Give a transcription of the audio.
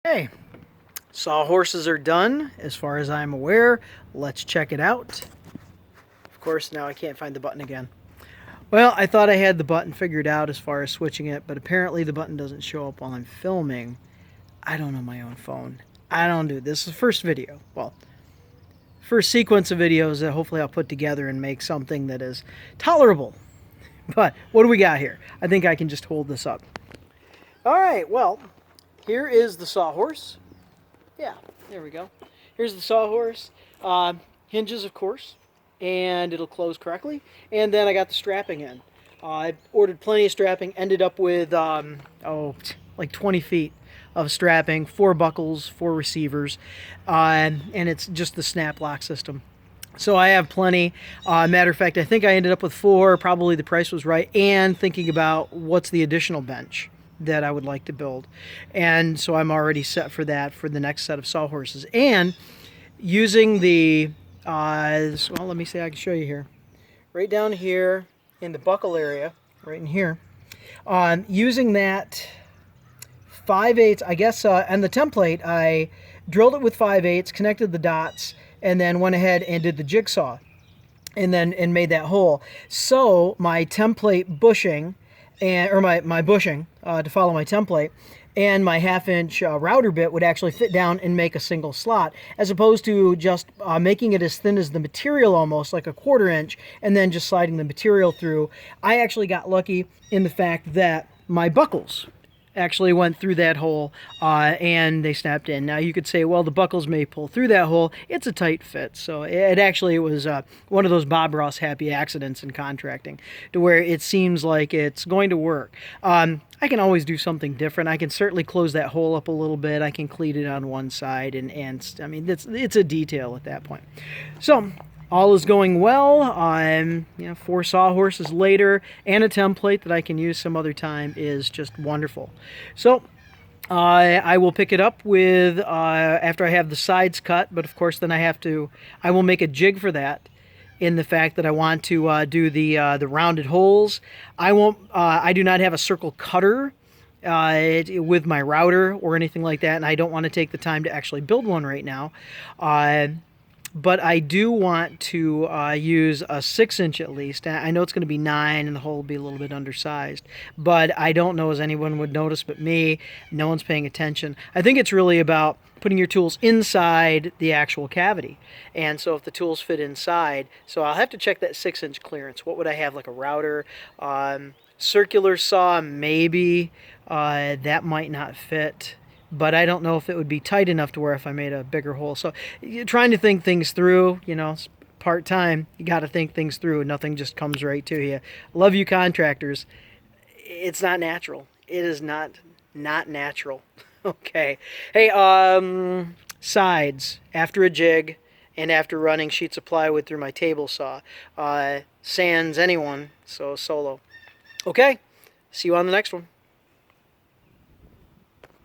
Hey, sawhorses are done as far as I'm aware. Let's check it out. Of course, now I can't find the button again. Well, I thought I had the button figured out as far as switching it, but apparently the button doesn't show up while I'm filming. I don't know my own phone. I don't do this. Is the first video. Well, first sequence of videos that hopefully I'll put together and make something that is tolerable. But what do we got here? I think I can just hold this up. All right, well, here is the sawhorse. Yeah, there we go. Here's the sawhorse. Hinges, of course, and it'll close correctly. And then I got the strapping in. I ordered plenty of strapping, ended up with, like 20 feet of strapping, 4 buckles, 4 receivers, and it's just the snap lock system. So I have plenty. Matter of fact, I think I ended up with 4. Probably the price was right. And thinking about what's the additional bench that I would like to build. And so I'm already set for that for the next set of sawhorses. And using the, well, let me see, I can show you here. Right down here in the buckle area, right in here, using that 5/8, I guess, and the template, I drilled it with 5/8, connected the dots, and then went ahead and did the jigsaw and made that hole. So my template bushing, or my bushing to follow my template, and my 1/2-inch router bit would actually fit down and make a single slot, as opposed to just making it as thin as the material, almost like a 1/4 inch, and then just sliding the material through. I actually got lucky in the fact that my buckles actually went through that hole and they snapped in. Now you could say, well, the buckles may pull through that hole. It's a tight fit. So it actually was one of those Bob Ross happy accidents in contracting, to where it seems like it's going to work. I can always do something different. I can certainly close that hole up a little bit. I can cleat it on one side, and I mean, it's a detail at that point. So all is going well. 4 sawhorses later, and a template that I can use some other time is just wonderful. So I will pick it up with after I have the sides cut, but of course then I will make a jig for that, in the fact that I want to do the rounded holes. I do not have a circle cutter with my router or anything like that, and I don't want to take the time to actually build one right now. But I do want to use a 6-inch at least. I know it's going to be 9 and the hole will be a little bit undersized, but I don't know as anyone would notice but me. No one's paying attention. I think it's really about putting your tools inside the actual cavity. And so if the tools fit inside, so I'll have to check that 6-inch clearance. What would I have, like a router? Circular saw, maybe. That might not fit. But I don't know if it would be tight enough to where if I made a bigger hole. So you're trying to think things through, it's part-time. You got to think things through. Nothing just comes right to you. Love you contractors. It's not natural. It is not natural. Okay. Hey, sides after a jig and after running sheets of plywood through my table saw. Sans anyone, so solo. Okay. See you on the next one.